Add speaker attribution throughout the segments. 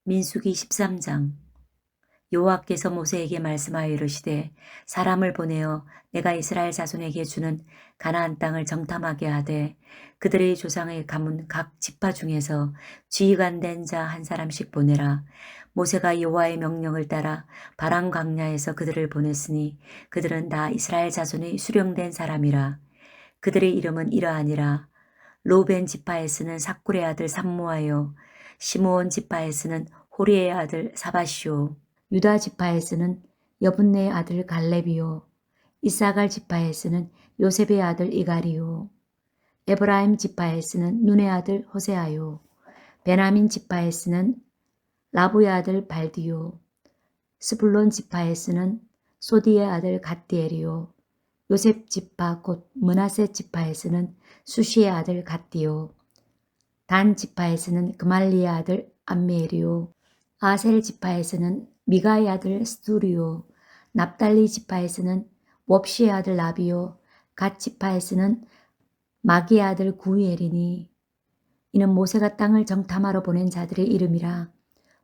Speaker 1: 민수기 13장. 여호와께서 모세에게 말씀하여 이르시되 사람을 보내어 내가 이스라엘 자손에게 주는 가나안 땅을 정탐하게 하되 그들의 조상의 가문 각 지파 중에서 지휘관된 자 한 사람씩 보내라. 모세가 여호와의 명령을 따라 바람 광야에서 그들을 보냈으니 그들은 다 이스라엘 자손의 수령된 사람이라. 그들의 이름은 이러하니라. 로벤 지파에서는 삭굴의 아들 삼무아요. 시므온 지파에서는 호리의 아들 사바시오. 유다 지파에서는 여분네의 아들 갈렙이요. 이사갈 지파에서는 요셉의 아들 이갈이요. 에브라임 지파에서는 눈의 아들 호세아요. 베냐민 지파에서는 라부의 아들 발디요. 스불론 지파에서는 소디의 아들 갓디엘이요. 요셉 지파 곧 므낫세 지파에서는 수시의 아들 갓디요. 단 지파에서는 그말리의 아들 암미엘이요. 아셀 지파에서는 미가의 아들 스두리요. 납달리 지파에서는 웁시의 아들 나비요. 갓 지파에서는 마기의 아들 구이엘이니 이는 모세가 땅을 정탐하러 보낸 자들의 이름이라.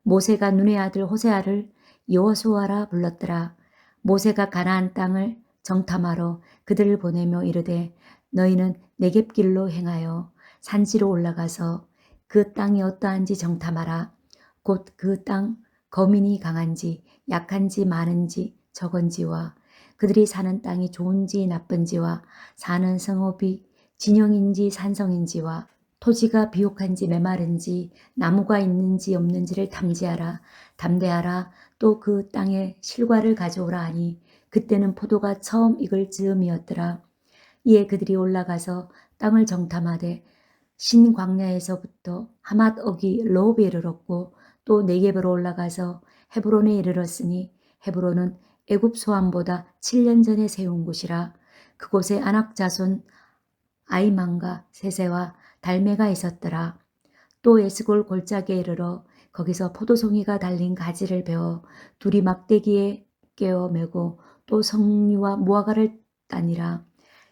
Speaker 1: 모세가 눈의 아들 호세아를 여호수아라 불렀더라. 모세가 가나안 땅을 정탐하러 그들을 보내며 이르되 너희는 네겝길로 행하여 산지로 올라가서 그 땅이 어떠한지 정탐하라. 곧 그 땅 거민이 강한지 약한지 많은지 적은지와 그들이 사는 땅이 좋은지 나쁜지와 사는 성읍이 진영인지 산성인지와 토지가 비옥한지 메마른지 나무가 있는지 없는지를 탐지하라. 담대하라. 또 그 땅에 실과를 가져오라 하니 그때는 포도가 처음 익을 즈음이었더라. 이에 그들이 올라가서 땅을 정탐하되 신광야에서부터 하맛 어기 로브에 이르렀고 또 네겝으로 올라가서 헤브론에 이르렀으니 헤브론은 애굽 소함보다 7년 전에 세운 곳이라. 그곳에 아낙 자손 아이만과 세세와 달메가 있었더라. 또 에스골 골짜기에 이르러 거기서 포도송이가 달린 가지를 베어 둘이 막대기에 깨어 메고 또 석류와 무화과를 따니라.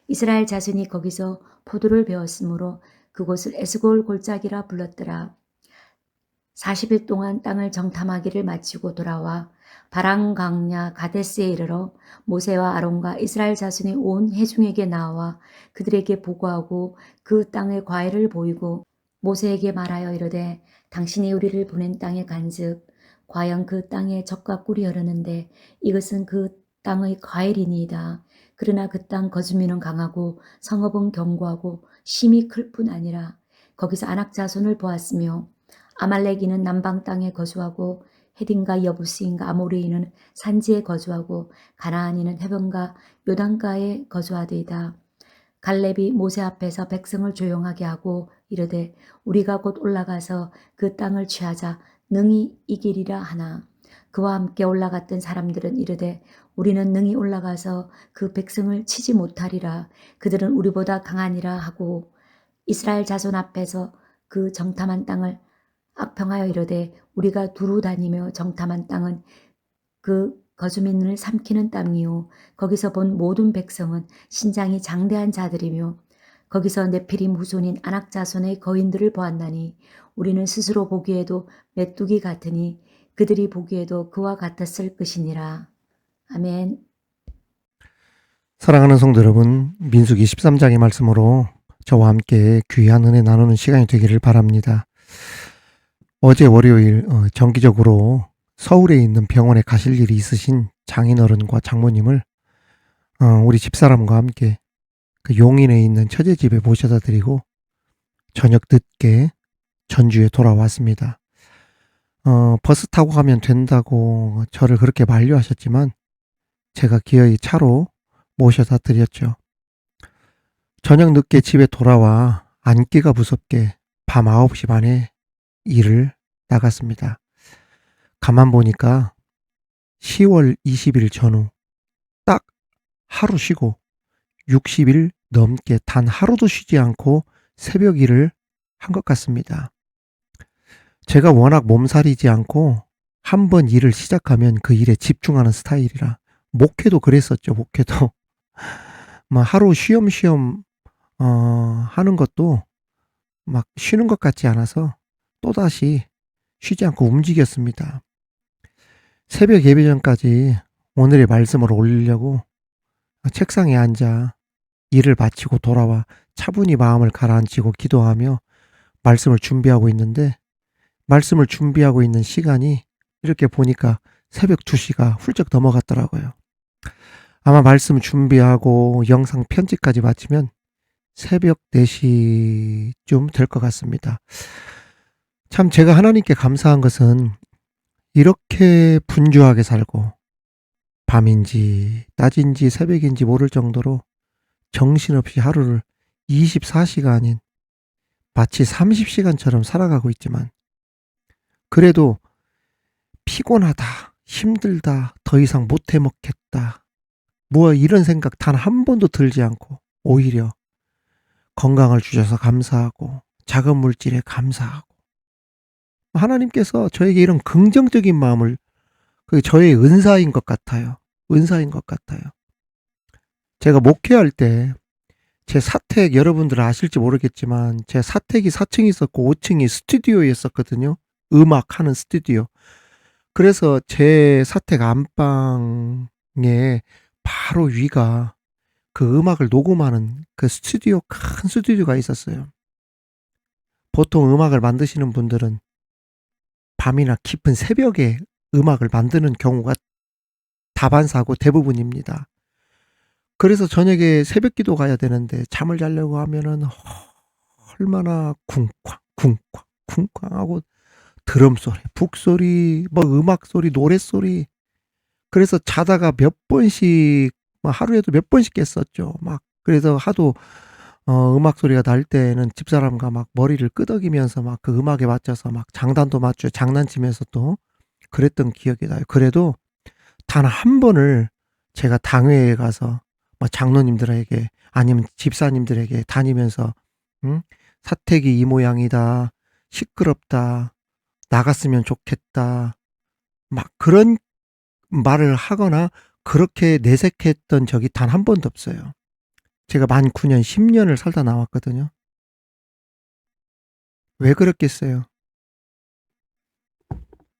Speaker 1: 이스라엘 자손이 거기서 포도를 베었으므로 그곳을 에스골 골짜기라 불렀더라. 40일 동안 땅을 정탐하기를 마치고 돌아와 바람 광야 가데스에 이르러 모세와 아론과 이스라엘 자손이 온 회중에게 나와 그들에게 보고하고 그 땅의 과일을 보이고 모세에게 말하여 이르되 당신이 우리를 보낸 땅의 간즉 과연 그 땅에 젖과 꿀이 흐르는데 이것은 그 땅의 과일이니이다. 그러나 그 땅 거주민은 강하고 성읍은 견고하고 심이 클 뿐 아니라 거기서 아낙 자손을 보았으며 아말렉인은 남방 땅에 거주하고 헤딘과 여부스인과 아모리인은 산지에 거주하고 가나안인은 해변과 요단가에 거주하되이다. 갈렙이 모세 앞에서 백성을 조용하게 하고 이르되 우리가 곧 올라가서 그 땅을 취하자 능히 이기리라 하나. 그와 함께 올라갔던 사람들은 이르되 우리는 능히 올라가서 그 백성을 치지 못하리라. 그들은 우리보다 강하니라 하고 이스라엘 자손 앞에서 그 정탐한 땅을 악평하여 이르되 우리가 두루 다니며 정탐한 땅은 그 거주민을 삼키는 땅이요 거기서 본 모든 백성은 신장이 장대한 자들이며 거기서 네피림 후손인 아낙 자손의 거인들을 보았나니 우리는 스스로 보기에도 메뚜기 같으니 그들이 보기에도 그와 같았을 것이니라. 아멘.
Speaker 2: 사랑하는 성도 여러분, 민수기 13장의 말씀으로 저와 함께 귀한 은혜 나누는 시간이 되기를 바랍니다. 어제 월요일 정기적으로 서울에 있는 병원에 가실 일이 있으신 장인어른과 장모님을 우리 집사람과 함께 그 용인에 있는 처제집에 모셔다 드리고 저녁 늦게 전주에 돌아왔습니다. 버스 타고 가면 된다고 저를 그렇게 만류하셨지만 제가 기어이 차로 모셔다 드렸죠. 저녁 늦게 집에 돌아와 앉기가 무섭게 밤 9시 반에 일을 나갔습니다. 가만 보니까 10월 20일 전후 딱 하루 쉬고 60일 넘게 단 하루도 쉬지 않고 새벽 일을 한 것 같습니다. 제가 워낙 몸살이지 않고 한번 일을 시작하면 그 일에 집중하는 스타일이라 목회도 그랬었죠. 목회도 막 하루 쉬엄쉬엄 하는 것도 막 쉬는 것 같지 않아서 또다시 쉬지 않고 움직였습니다. 새벽 예배 전까지 오늘의 말씀을 올리려고 책상에 앉아 일을 마치고 돌아와 차분히 마음을 가라앉히고 기도하며 말씀을 준비하고 있는데, 말씀을 준비하고 있는 시간이 이렇게 보니까 새벽 2시가 훌쩍 넘어갔더라고요. 아마 말씀 준비하고 영상 편집까지 마치면 새벽 4시쯤 될 것 같습니다. 참 제가 하나님께 감사한 것은 이렇게 분주하게 살고 밤인지 낮인지 새벽인지 모를 정도로 정신없이 하루를 24시간인 마치 30시간처럼 살아가고 있지만, 그래도 피곤하다, 힘들다, 더 이상 못 해먹겠다, 뭐 이런 생각 단 한 번도 들지 않고 오히려 건강을 주셔서 감사하고 작은 물질에 감사하고, 하나님께서 저에게 이런 긍정적인 마음을, 그게 저의 은사인 것 같아요. 은사인 것 같아요. 제가 목회할 때 제 사택, 여러분들 아실지 모르겠지만 제 사택이 4층이 있었고 5층이 스튜디오였었거든요. 음악하는 스튜디오. 그래서 제 사택 안방에 바로 위가 그 음악을 녹음하는 그 스튜디오, 큰 스튜디오가 있었어요. 보통 음악을 만드시는 분들은 밤이나 깊은 새벽에 음악을 만드는 경우가 다반사고 대부분입니다. 그래서 저녁에 새벽 기도 가야 되는데 잠을 자려고 하면은 얼마나 쿵쾅 쿵쾅 쿵쾅 하고 드럼 소리, 북 소리, 뭐 음악 소리, 노래 소리. 그래서 자다가 몇 번씩, 하루에도 몇 번씩 깼었죠. 막 그래서 하도 음악 소리가 날 때는 집사람과 막 머리를 끄덕이면서 막 그 음악에 맞춰서 막 장단도 맞추고 장난치면서 또 그랬던 기억이 나요. 그래도 단 한 번을 제가 당회에 가서 장로님들에게 아니면 집사님들에게 다니면서 사택이 이 모양이다, 시끄럽다, 나갔으면 좋겠다, 막 그런 말을 하거나 그렇게 내색했던 적이 단 한 번도 없어요. 제가 만 9년, 10년을 살다 나왔거든요. 왜 그랬겠어요?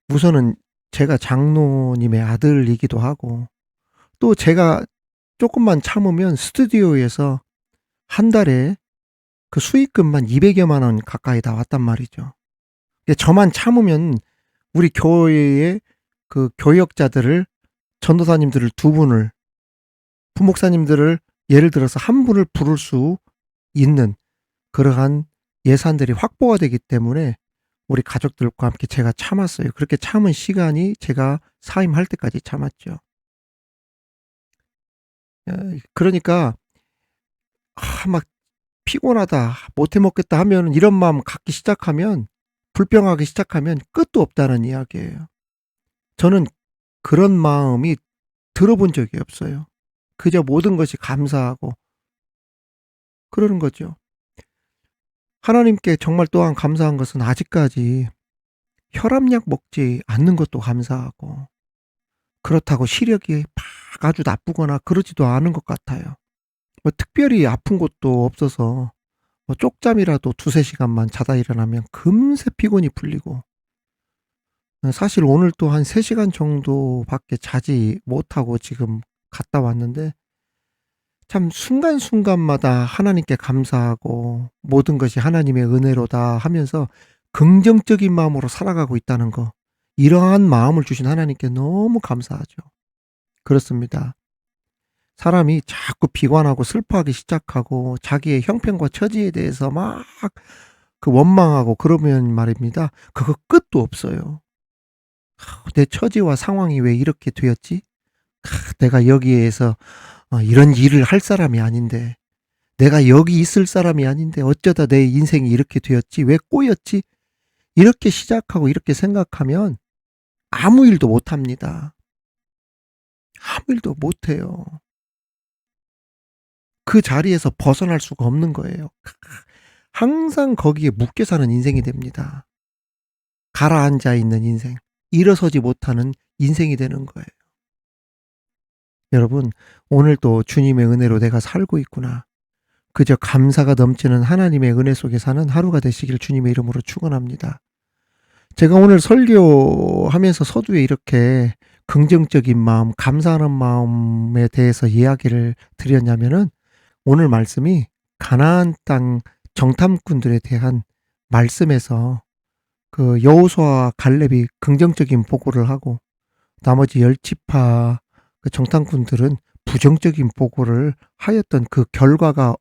Speaker 2: 우선은 제가 장로님의 아들이기도 하고, 또 제가 조금만 참으면 스튜디오에서 한 달에 그 수익금만 200여만 원 가까이 나왔단 말이죠. 저만 참으면 우리 교회의 그 교역자들을, 전도사님들을 2분을, 부목사님들을 예를 들어서 1분을 부를 수 있는 그러한 예산들이 확보가 되기 때문에 우리 가족들과 함께 제가 참았어요. 그렇게 참은 시간이 제가 사임할 때까지 참았죠. 그러니까 막 피곤하다, 못 해먹겠다 하면, 이런 마음 갖기 시작하면, 불평하기 시작하면 끝도 없다는 이야기예요. 저는 그런 마음이 들어본 적이 없어요. 그저 모든 것이 감사하고 그러는 거죠. 하나님께 정말 또한 감사한 것은 아직까지 혈압약 먹지 않는 것도 감사하고, 그렇다고 시력이 막 아주 나쁘거나 그러지도 않은 것 같아요. 특별히 아픈 것도 없어서 쪽잠이라도 2-3시간만 자다 일어나면 금세 피곤이 풀리고, 사실 오늘 또 한 3시간 정도밖에 자지 못하고 지금 갔다 왔는데, 참 순간순간마다 하나님께 감사하고 모든 것이 하나님의 은혜로다 하면서 긍정적인 마음으로 살아가고 있다는 거, 이러한 마음을 주신 하나님께 너무 감사하죠. 그렇습니다. 사람이 자꾸 비관하고 슬퍼하기 시작하고 자기의 형편과 처지에 대해서 막 그 원망하고 그러면 말입니다, 그거 끝도 없어요. 내 처지와 상황이 왜 이렇게 되었지? 내가 여기에서 이런 일을 할 사람이 아닌데, 내가 여기 있을 사람이 아닌데 어쩌다 내 인생이 이렇게 되었지? 왜 꼬였지? 이렇게 시작하고 이렇게 생각하면 아무 일도 못합니다. 아무 일도 못해요. 그 자리에서 벗어날 수가 없는 거예요. 항상 거기에 묶여 사는 인생이 됩니다. 가라앉아 있는 인생, 일어서지 못하는 인생이 되는 거예요. 여러분, 오늘도 주님의 은혜로 내가 살고 있구나, 그저 감사가 넘치는 하나님의 은혜 속에 사는 하루가 되시길 주님의 이름으로 축원합니다. 제가 오늘 설교하면서 서두에 이렇게 긍정적인 마음, 감사하는 마음에 대해서 이야기를 드렸냐면은 오늘 말씀이 가나안 땅 정탐꾼들에 대한 말씀에서 그 여호수아와 갈렙이 긍정적인 보고를 하고 나머지 열 지파 그 정탐꾼들은 부정적인 보고를 하였던 그 결과가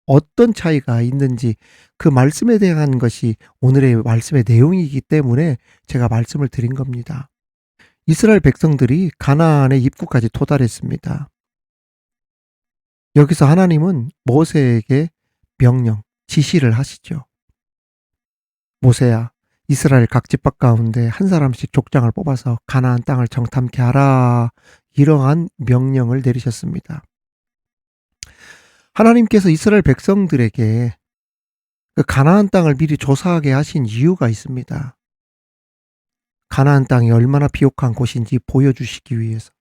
Speaker 2: 어떤 차이가 있는지 그 말씀에 대한 것이 오늘의 말씀의 내용이기 때문에 제가 말씀을 드린 겁니다. 이스라엘 백성들이 가나안의 입구까지 도달했습니다. 여기서 하나님은 모세에게 명령, 지시를 하시죠. 모세야, 이스라엘 각 지파 가운데 한 사람씩 족장을 뽑아서 가나안 땅을 정탐케 하라. 이러한 명령을 내리셨습니다. 하나님께서 이스라엘 백성들에게 그 가나안 땅을 미리 조사하게 하신 이유가 있습니다. 가나안 땅이 얼마나 비옥한 곳인지 보여주시기 위해서.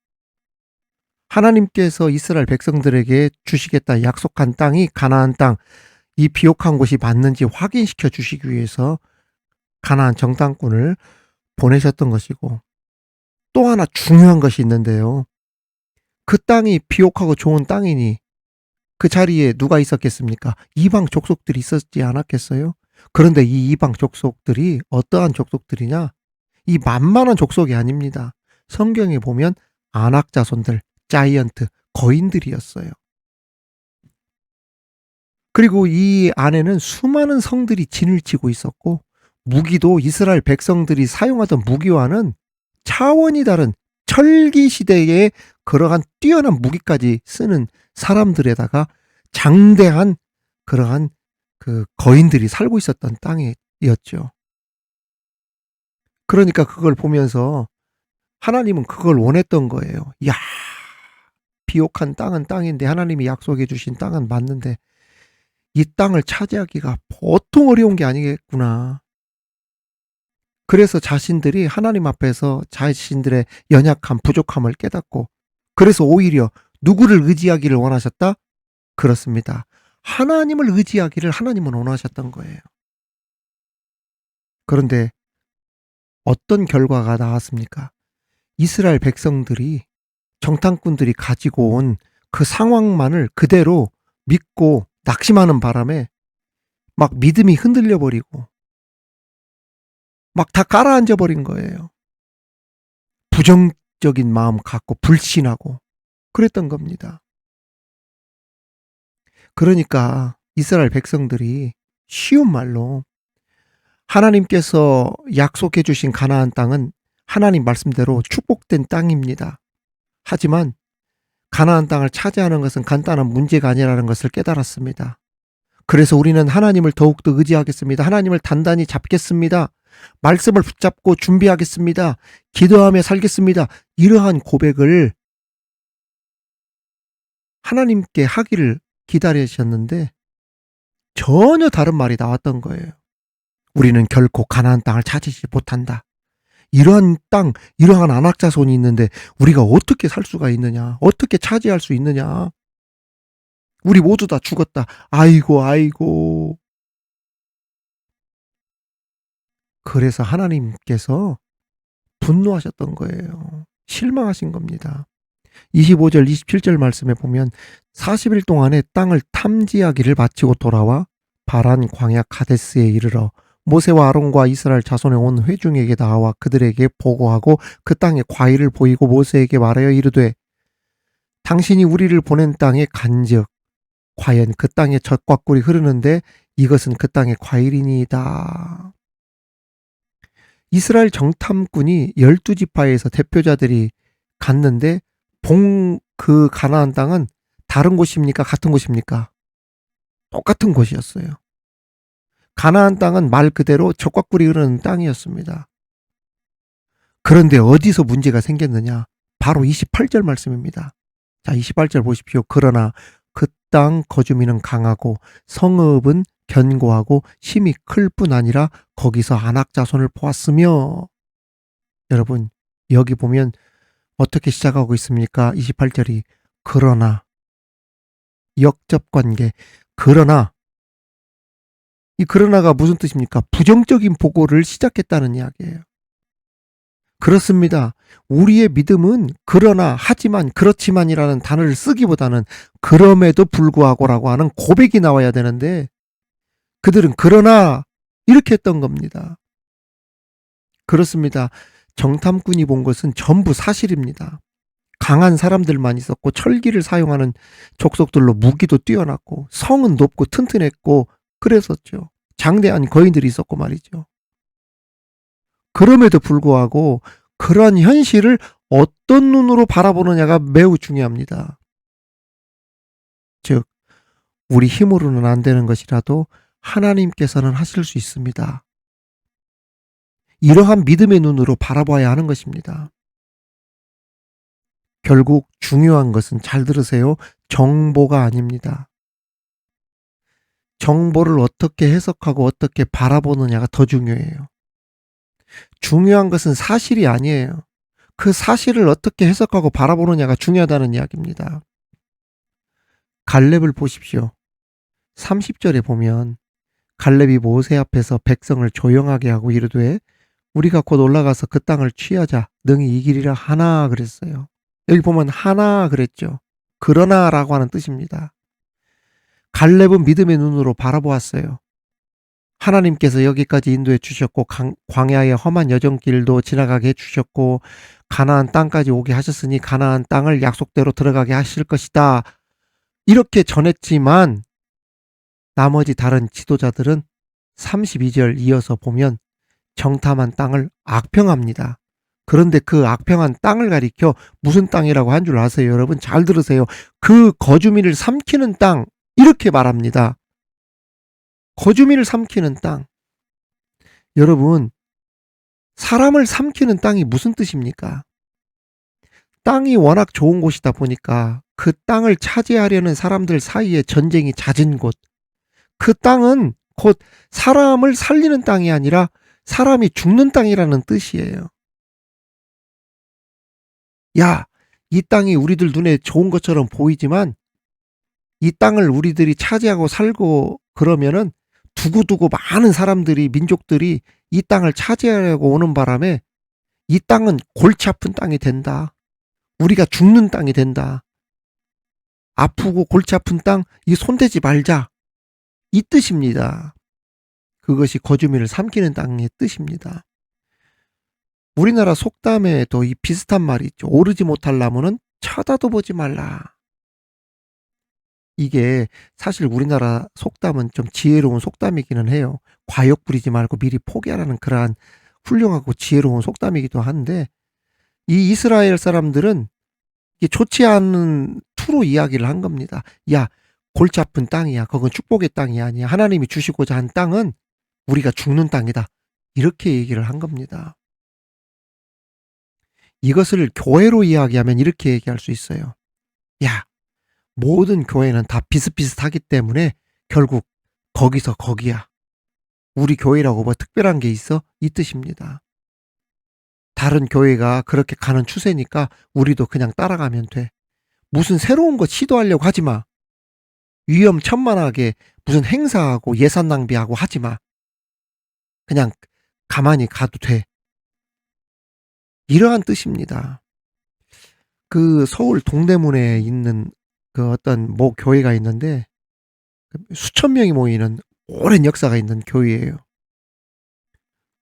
Speaker 2: 하나님께서 이스라엘 백성들에게 주시겠다 약속한 땅이 가나안 땅, 이 비옥한 곳이 맞는지 확인시켜 주시기 위해서 가나안 정탐꾼을 보내셨던 것이고, 또 하나 중요한 것이 있는데요. 그 땅이 비옥하고 좋은 땅이니 그 자리에 누가 있었겠습니까? 이방 족속들이 있었지 않았겠어요? 그런데 이 이방 족속들이 어떠한 족속들이냐? 이 만만한 족속이 아닙니다. 성경에 보면 아낙 자손들, 자이언트, 거인들이었어요. 그리고 이 안에는 수많은 성들이 진을 치고 있었고, 무기도 이스라엘 백성들이 사용하던 무기와는 차원이 다른 철기 시대의 그러한 뛰어난 무기까지 쓰는 사람들에다가 장대한 그러한 그 거인들이 살고 있었던 땅이었죠. 그러니까 그걸 보면서 하나님은 그걸 원했던 거예요. 야, 비옥한 땅은 땅인데 하나님이 약속해 주신 땅은 맞는데 이 땅을 차지하기가 보통 어려운 게 아니겠구나. 그래서 자신들이 하나님 앞에서 자신들의 연약함, 부족함을 깨닫고, 그래서 오히려 누구를 의지하기를 원하셨다? 그렇습니다. 하나님을 의지하기를 하나님은 원하셨던 거예요. 그런데 어떤 결과가 나왔습니까? 이스라엘 백성들이, 정탐꾼들이 가지고 온 그 상황만을 그대로 믿고 낙심하는 바람에 막 믿음이 흔들려 버리고 막 다 가라앉아 버린 거예요. 부정적인 마음 갖고 불신하고 그랬던 겁니다. 그러니까 이스라엘 백성들이 쉬운 말로 하나님께서 약속해 주신 가나안 땅은 하나님 말씀대로 축복된 땅입니다. 하지만 가나안 땅을 차지하는 것은 간단한 문제가 아니라는 것을 깨달았습니다. 그래서 우리는 하나님을 더욱더 의지하겠습니다. 하나님을 단단히 잡겠습니다. 말씀을 붙잡고 준비하겠습니다. 기도하며 살겠습니다. 이러한 고백을 하나님께 하기를 기다리셨는데 전혀 다른 말이 나왔던 거예요. 우리는 결코 가나안 땅을 차지하지 못한다. 이러한 땅, 이러한 아낙 자손이 있는데 우리가 어떻게 살 수가 있느냐? 어떻게 차지할 수 있느냐? 우리 모두 다 죽었다. 아이고, 아이고. 그래서 하나님께서 분노하셨던 거예요. 실망하신 겁니다. 25절, 27절 말씀에 보면 40일 동안에 땅을 탐지하기를 마치고 돌아와 바란 광야 가데스에 이르러 모세와 아론과 이스라엘 자손의 온 회중에게 나와 그들에게 보고하고 그 땅에 과일을 보이고 모세에게 말하여 이르되 당신이 우리를 보낸 땅에 간즉 과연 그 땅에 젖과 꿀이 흐르는데 이것은 그 땅의 과일이니이다. 이스라엘 정탐꾼이 12지파에서 대표자들이 갔는데 본 그 가나안 땅은 다른 곳입니까? 같은 곳입니까? 똑같은 곳이었어요. 가나안 땅은 말 그대로 젖과 꿀이 흐르는 땅이었습니다. 그런데 어디서 문제가 생겼느냐? 바로 28절 말씀입니다. 자, 28절 보십시오. 그러나 그 땅 거주민은 강하고 성읍은 견고하고 힘이 클 뿐 아니라 거기서 아낙 자손을 보았으며, 여러분 여기 보면 어떻게 시작하고 있습니까? 28절이 그러나, 역접관계, 그러나 이 그러나가 무슨 뜻입니까? 부정적인 보고를 시작했다는 이야기예요. 그렇습니다. 우리의 믿음은 그러나, 하지만, 그렇지만이라는 단어를 쓰기보다는 그럼에도 불구하고라고 하는 고백이 나와야 되는데 그들은 그러나 이렇게 했던 겁니다. 그렇습니다. 정탐꾼이 본 것은 전부 사실입니다. 강한 사람들만 있었고 철기를 사용하는 족속들로 무기도 뛰어났고 성은 높고 튼튼했고 그랬었죠. 장대한 거인들이 있었고 말이죠. 그럼에도 불구하고 그러한 현실을 어떤 눈으로 바라보느냐가 매우 중요합니다. 즉, 우리 힘으로는 안 되는 것이라도 하나님께서는 하실 수 있습니다. 이러한 믿음의 눈으로 바라봐야 하는 것입니다. 결국 중요한 것은, 잘 들으세요, 정보가 아닙니다. 정보를 어떻게 해석하고 어떻게 바라보느냐가 더 중요해요. 중요한 것은 사실이 아니에요. 그 사실을 어떻게 해석하고 바라보느냐가 중요하다는 이야기입니다. 갈렙을 보십시오. 30절에 보면 갈렙이 모세 앞에서 백성을 조용하게 하고 이르되 우리가 곧 올라가서 그 땅을 취하자 능히 이기리라 하나 그랬어요. 여기 보면 하나 그랬죠. 그러나라고 하는 뜻입니다. 갈렙은 믿음의 눈으로 바라보았어요. 하나님께서 여기까지 인도해 주셨고 광야의 험한 여정길도 지나가게 해주셨고 가나안 땅까지 오게 하셨으니 가나안 땅을 약속대로 들어가게 하실 것이다. 이렇게 전했지만 나머지 다른 지도자들은 32절 이어서 보면 정탐한 땅을 악평합니다. 그런데 그 악평한 땅을 가리켜 무슨 땅이라고 한 줄 아세요? 여러분 잘 들으세요. 그 거주민을 삼키는 땅, 이렇게 말합니다. 거주민을 삼키는 땅. 여러분, 사람을 삼키는 땅이 무슨 뜻입니까? 땅이 워낙 좋은 곳이다 보니까 그 땅을 차지하려는 사람들 사이에 전쟁이 잦은 곳. 그 땅은 곧 사람을 살리는 땅이 아니라 사람이 죽는 땅이라는 뜻이에요. 야, 이 땅이 우리들 눈에 좋은 것처럼 보이지만 이 땅을 우리들이 차지하고 살고 그러면은 두고두고 많은 사람들이, 민족들이 이 땅을 차지하려고 오는 바람에 이 땅은 골치 아픈 땅이 된다. 우리가 죽는 땅이 된다. 아프고 골치 아픈 땅, 이 손대지 말자. 이 뜻입니다. 그것이 거주민을 삼키는 땅의 뜻입니다. 우리나라 속담에도 이 비슷한 말이 있죠. 오르지 못할 나무는 쳐다도 보지 말라. 이게 사실 우리나라 속담은 좀 지혜로운 속담이기는 해요. 과욕 부리지 말고 미리 포기하라는 그러한 훌륭하고 지혜로운 속담이기도 한데 이 이스라엘 사람들은 이게 좋지 않은 투로 이야기를 한 겁니다. 야, 골치 아픈 땅이야. 그건 축복의 땅이 아니야. 하나님이 주시고자 한 땅은 우리가 죽는 땅이다. 이렇게 얘기를 한 겁니다. 이것을 교회로 이야기하면 이렇게 얘기할 수 있어요. 야, 모든 교회는 다 비슷비슷하기 때문에 결국 거기서 거기야. 우리 교회라고 뭐 특별한 게 있어? 이 뜻입니다. 다른 교회가 그렇게 가는 추세니까 우리도 그냥 따라가면 돼. 무슨 새로운 거 시도하려고 하지 마. 위험천만하게 무슨 행사하고 예산 낭비하고 하지 마. 그냥 가만히 가도 돼. 이러한 뜻입니다. 그 서울 동대문에 있는 그 어떤 모 교회가 있는데 수천 명이 모이는 오랜 역사가 있는 교회예요.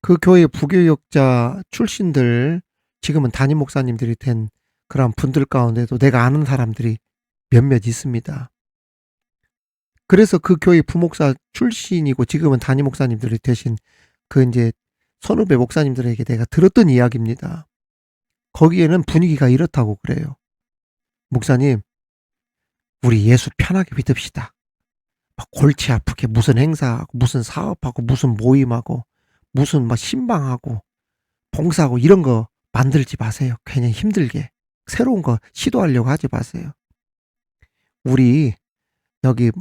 Speaker 2: 그 교회 부교역자 출신들, 지금은 담임 목사님들이 된 그런 분들 가운데도 내가 아는 사람들이 몇몇 있습니다. 그래서 그 교회 부목사 출신이고 지금은 담임 목사님들이 되신 그 이제 선후배 목사님들에게 내가 들었던 이야기입니다. 거기에는 분위기가 이렇다고 그래요. 목사님, 우리 예수 편하게 믿읍시다. 막 골치 아프게 무슨 행사하고 무슨 사업하고 무슨 모임하고 무슨 막 신방하고 봉사하고 이런 거 만들지 마세요. 괜히 힘들게. 새로운 거 시도하려고 하지 마세요. 우리 여기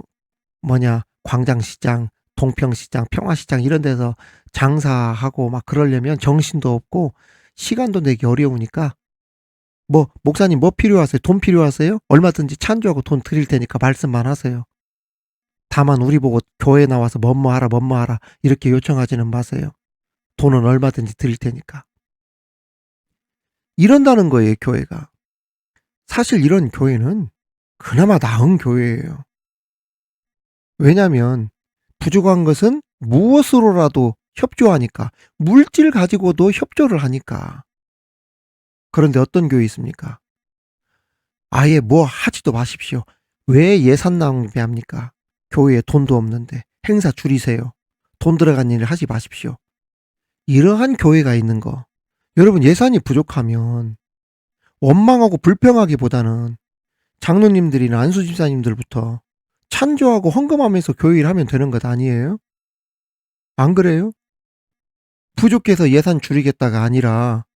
Speaker 2: 광장시장, 동평시장, 평화시장 이런 데서 장사하고 막 그러려면 정신도 없고 시간도 내기 어려우니까 목사님 뭐 필요하세요? 돈 필요하세요? 얼마든지 찬조하고 돈 드릴 테니까 말씀만 하세요. 다만 우리 보고 교회 나와서 뭐뭐하라 이렇게 요청하지는 마세요. 돈은 얼마든지 드릴 테니까. 이런다는 거예요, 교회가. 사실 이런 교회는 그나마 나은 교회예요. 왜냐하면 부족한 것은 무엇으로라도 협조하니까. 물질 가지고도 협조를 하니까. 그런데 어떤 교회 있습니까? 아예 뭐 하지도 마십시오. 왜 예산 낭비합니까? 교회에 돈도 없는데 행사 줄이세요. 돈 들어간 일을 하지 마십시오. 이러한 교회가 있는 거. 여러분, 예산이 부족하면 원망하고 불평하기보다는 장로님들이나 안수집사님들부터 찬조하고 헌금하면서 교회 일하면 되는 것 아니에요? 안 그래요? 부족해서 예산 줄이겠다가 아니라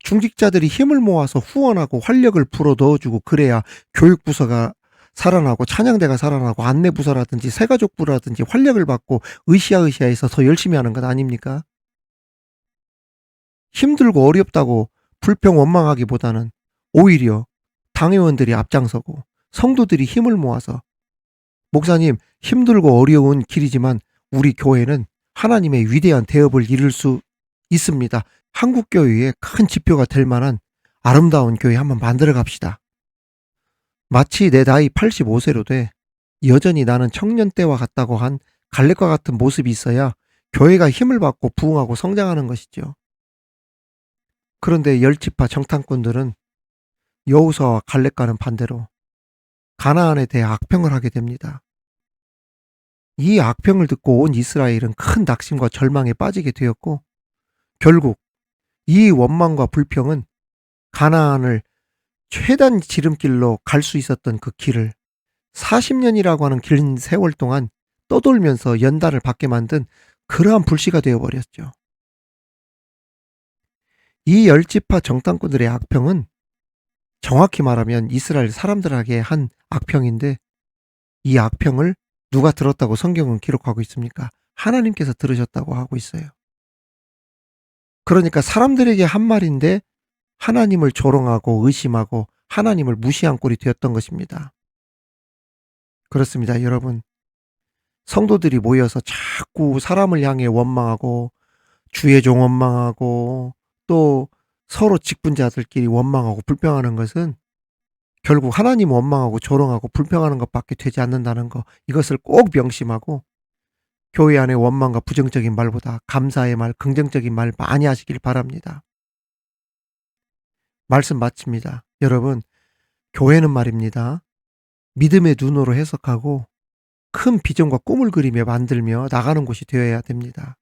Speaker 2: 중직자들이 힘을 모아서 후원하고 활력을 불어 넣어주고, 그래야 교육부서가 살아나고 찬양대가 살아나고 안내부서라든지 새가족부라든지 활력을 받고 으쌰으쌰해서 더 열심히 하는 것 아닙니까? 힘들고 어렵다고 불평 원망하기보다는 오히려 당회원들이 앞장서고 성도들이 힘을 모아서, 목사님, 힘들고 어려운 길이지만 우리 교회는 하나님의 위대한 대업을 이룰 수 있습니다. 한국교회의 큰 지표가 될 만한 아름다운 교회 한번 만들어 갑시다. 마치 내 나이 85세로 돼 여전히 나는 청년 때와 같다고 한 갈렙과 같은 모습이 있어야 교회가 힘을 받고 부흥하고 성장하는 것이죠. 그런데 열지파 정탐꾼들은 여호수아와 갈렙과는 반대로 가나안에 대해 악평을 하게 됩니다. 이 악평을 듣고 온 이스라엘은 큰 낙심과 절망에 빠지게 되었고, 결국 이 원망과 불평은 가나안을 최단 지름길로 갈 수 있었던 그 길을 40년이라고 하는 긴 세월 동안 떠돌면서 연단을 받게 만든 그러한 불씨가 되어버렸죠. 이 열지파 정탐꾼들의 악평은 정확히 말하면 이스라엘 사람들에게 한 악평인데, 이 악평을 누가 들었다고 성경은 기록하고 있습니까? 하나님께서 들으셨다고 하고 있어요. 그러니까 사람들에게 한 말인데 하나님을 조롱하고 의심하고 하나님을 무시한 꼴이 되었던 것입니다. 그렇습니다, 여러분. 성도들이 모여서 자꾸 사람을 향해 원망하고 주의 종 원망하고 또 서로 직분자들끼리 원망하고 불평하는 것은 결국 하나님 원망하고 조롱하고 불평하는 것밖에 되지 않는다는 거, 이것을 꼭 명심하고 교회 안에 원망과 부정적인 말보다 감사의 말, 긍정적인 말 많이 하시길 바랍니다. 말씀 마칩니다. 여러분, 교회는 말입니다, 믿음의 눈으로 해석하고 큰 비전과 꿈을 그리며 만들며 나가는 곳이 되어야 됩니다.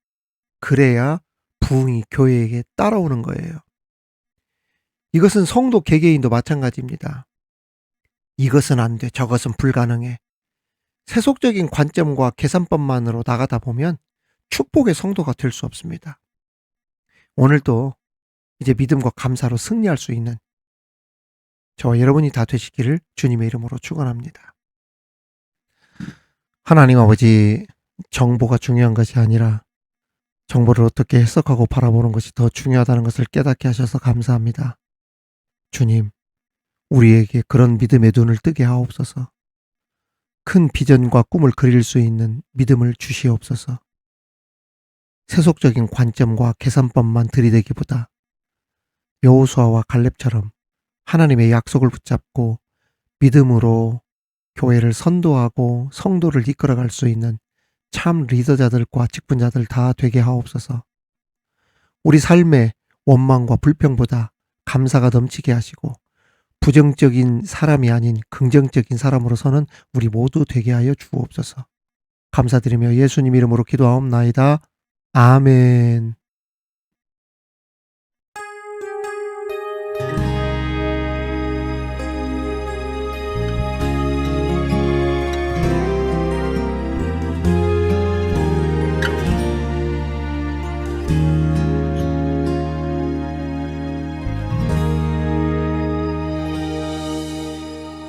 Speaker 2: 그래야 부흥이 교회에게 따라오는 거예요. 이것은 성도 개개인도 마찬가지입니다. 이것은 안 돼, 저것은 불가능해. 세속적인 관점과 계산법만으로 나가다 보면 축복의 성도가 될 수 없습니다. 오늘도 이제 믿음과 감사로 승리할 수 있는 저와 여러분이 다 되시기를 주님의 이름으로 축원합니다. 하나님 아버지, 정보가 중요한 것이 아니라 정보를 어떻게 해석하고 바라보는 것이 더 중요하다는 것을 깨닫게 하셔서 감사합니다. 주님, 우리에게 그런 믿음의 눈을 뜨게 하옵소서. 큰 비전과 꿈을 그릴 수 있는 믿음을 주시옵소서. 세속적인 관점과 계산법만 들이대기보다 여호수아와 갈렙처럼 하나님의 약속을 붙잡고 믿음으로 교회를 선도하고 성도를 이끌어갈 수 있는 참 리더자들과 직분자들 다 되게 하옵소서. 우리 삶에 원망과 불평보다 감사가 넘치게 하시고 부정적인 사람이 아닌 긍정적인 사람으로서는 우리 모두 되게 하여 주옵소서. 감사드리며 예수님 이름으로 기도하옵나이다. 아멘.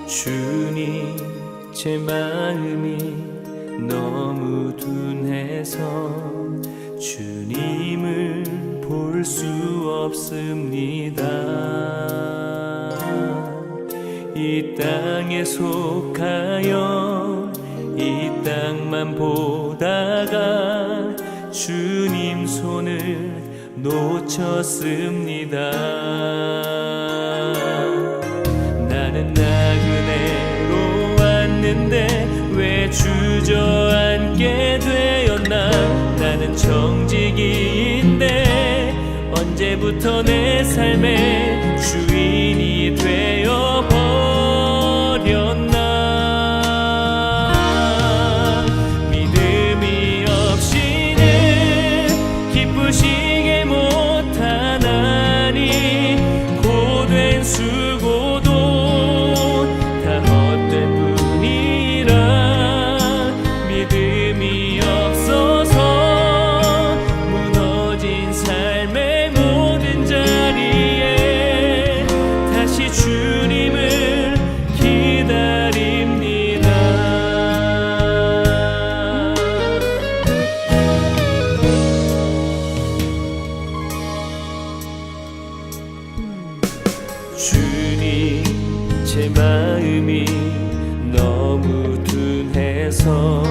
Speaker 3: 주님, 제 마음이 너무 둔해서 주님을 볼 수 없습니다. 이 땅에 속하여 이 땅만 보다가 주님 손을 놓쳤습니다. 나는 나그네로 왔는데 왜 주저앉게 되었나. 나는 정직이인데 언제부터 내 삶의 주인이 되어버렸나. 믿음이 없이는 기쁘시게 못하나니 고된 수고도 다 헛된 뿐이라. 믿음이 없어서 무너진 삶의 모든 자리에 다시 주님을 기다립니다. 주님, 제 마음이 너무 둔해서